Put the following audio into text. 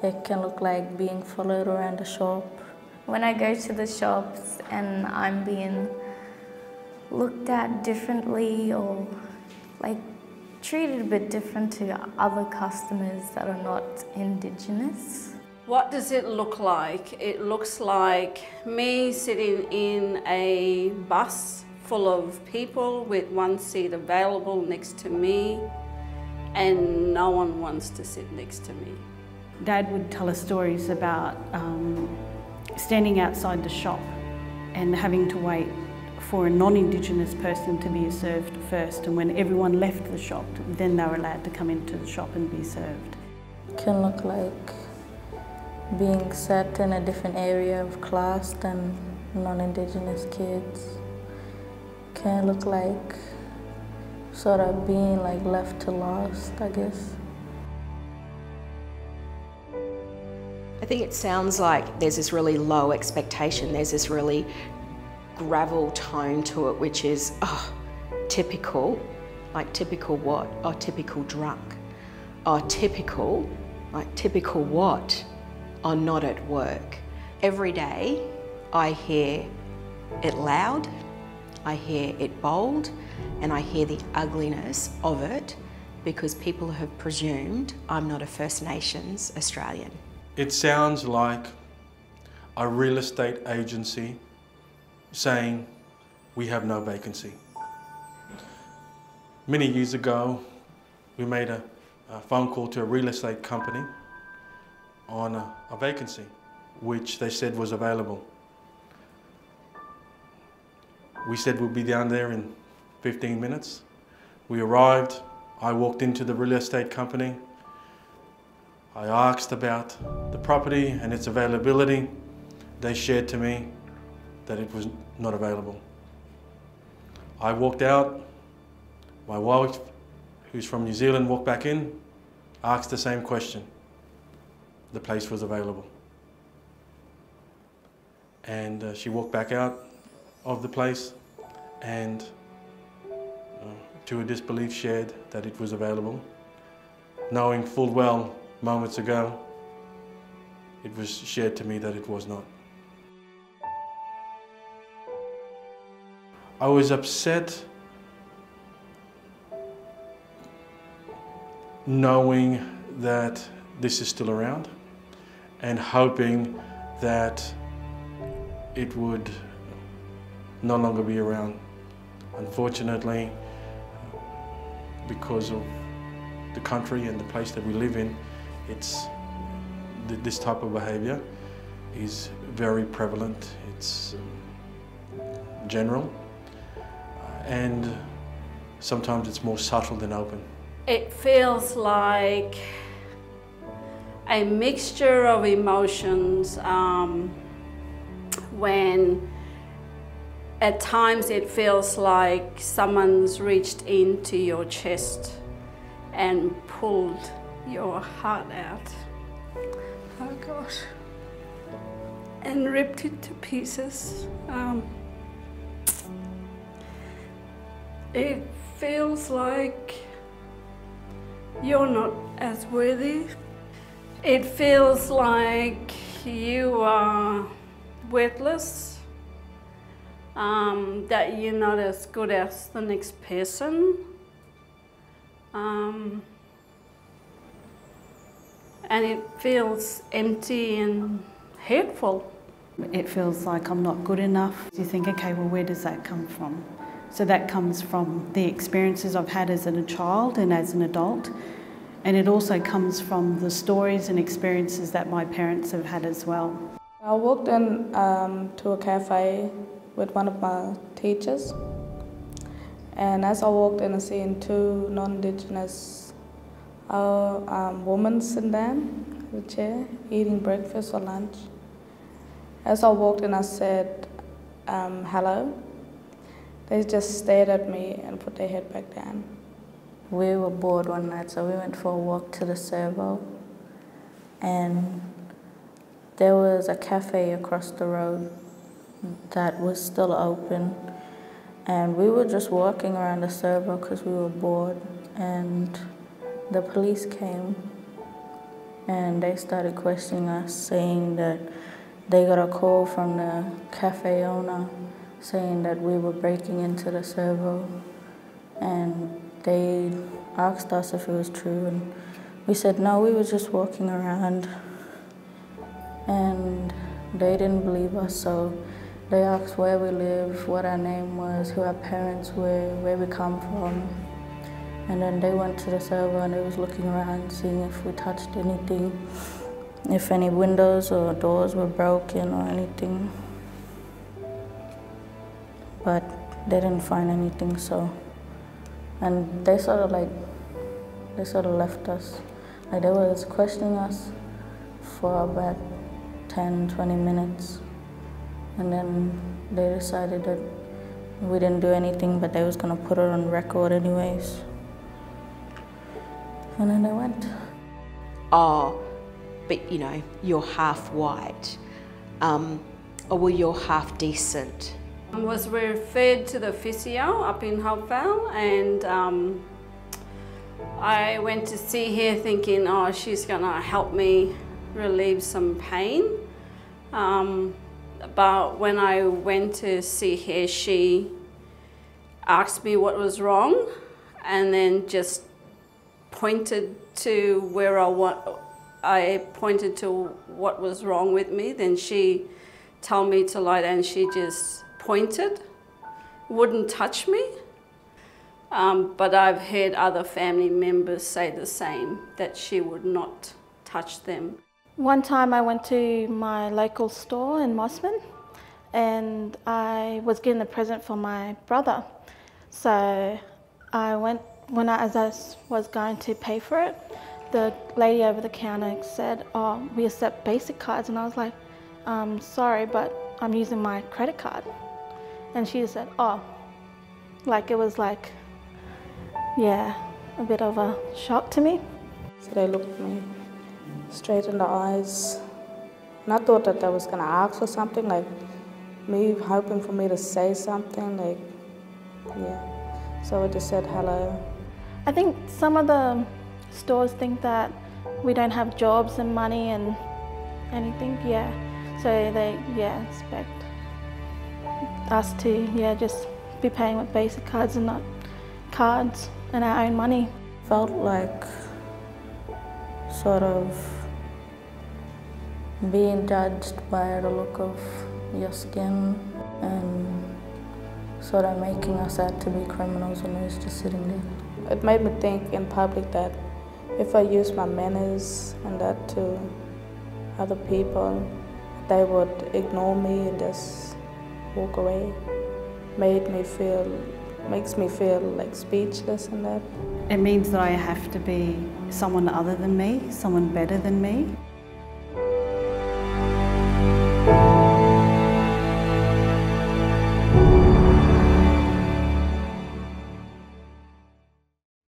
It can look like being followed around the shop. When I go to the shops and I'm being looked at differently or like treated a bit different to other customers that are not Indigenous. What does it look like? It looks like me sitting in a bus full of people with one seat available next to me, and no one wants to sit next to me. Dad would tell us stories about standing outside the shop and having to wait for a non-Indigenous person to be served first, and when everyone left the shop, then they were allowed to come into the shop and be served. It can look like being set in a different area of class than non-Indigenous kids. It can look like sort of being like left to last, I guess. I think it sounds like there's this really low expectation, there's this really gravel tone to it, which is, oh, typical. Like typical what? Oh, typical drunk. Oh, typical. Like typical what? Oh, not at work. Every day I hear it loud, I hear it bold, and I hear the ugliness of it because people have presumed I'm not a First Nations Australian. It sounds like a real estate agency saying we have no vacancy. Many years ago, we made a phone call to a real estate company on a vacancy, which they said was available. We said we'll be down there in 15 minutes. We arrived, I walked into the real estate company. I asked about the property and its availability. They shared to me that it was not available. I walked out, my wife, who's from New Zealand, walked back in, asked the same question. The place was available. And she walked back out of the place and to her disbelief shared that it was available, knowing full well moments ago it was shared to me that it was not. I was upset knowing that this is still around and hoping that it would no longer be around. Unfortunately, because of the country and the place that we live in, this type of behaviour is very prevalent. It's general, and sometimes it's more subtle than open. It feels like a mixture of emotions when at times it feels like someone's reached into your chest and pulled your heart out. Oh gosh. And ripped it to pieces. It feels like you're not as worthy. It feels like you are worthless, that you're not as good as the next person. And it feels empty and hateful. It feels like I'm not good enough. You think, okay, well, where does that come from? So that comes from the experiences I've had as a child and as an adult. And it also comes from the stories and experiences that my parents have had as well. I walked in to a cafe with one of my teachers. And as I walked in, I seen two non-Indigenous women sitting down in the chair, eating breakfast or lunch. As I walked in, I said, hello. They just stared at me and put their head back down. We were bored one night, so we went for a walk to the servo. And there was a cafe across the road that was still open. And we were just walking around the servo because we were bored. And the police came and they started questioning us, saying that they got a call from the cafe owner saying that we were breaking into the servo, and they asked us if it was true, and we said no, we were just walking around, and they didn't believe us, so they asked where we live, what our name was, who our parents were, where we come from. And then they went to the servo and they was looking around, seeing if we touched anything, if any windows or doors were broken or anything. But they didn't find anything, so. And they sort of left us. Like they was questioning us for about 10, 20 minutes. And then they decided that we didn't do anything, but they was gonna put it on record anyways. And then they went. Oh, but you know, you're half white. Or were you half decent? I was referred to the physio up in Hopevale, and I went to see her thinking, oh, she's gonna help me relieve some pain. But when I went to see her, she asked me what was wrong and then just pointed to where I pointed to what was wrong with me. Then she told me to lie down. She just pointed, wouldn't touch me. But I've heard other family members say the same, that she would not touch them. One time I went to my local store in Mossman and I was getting a present for my brother. So I went, as I was going to pay for it, the lady over the counter said, oh, we accept basic cards. And I was like, sorry, but I'm using my credit card. And she said, oh, like it was like, yeah, a bit of a shock to me. So they looked me straight in the eyes. And I thought that they was gonna ask for something, like me hoping for me to say something, like, yeah. So I just said hello. I think some of the stores think that we don't have jobs and money and anything, yeah. So they, expect us to, just be paying with basic cards and not cards and our own money. Felt like sort of being judged by the look of your skin and sort of making us out to be criminals when we was just sitting there. It made me think in public that if I use my manners and that to other people, they would ignore me and just walk away. Makes me feel like speechless and that. It means that I have to be someone other than me, someone better than me.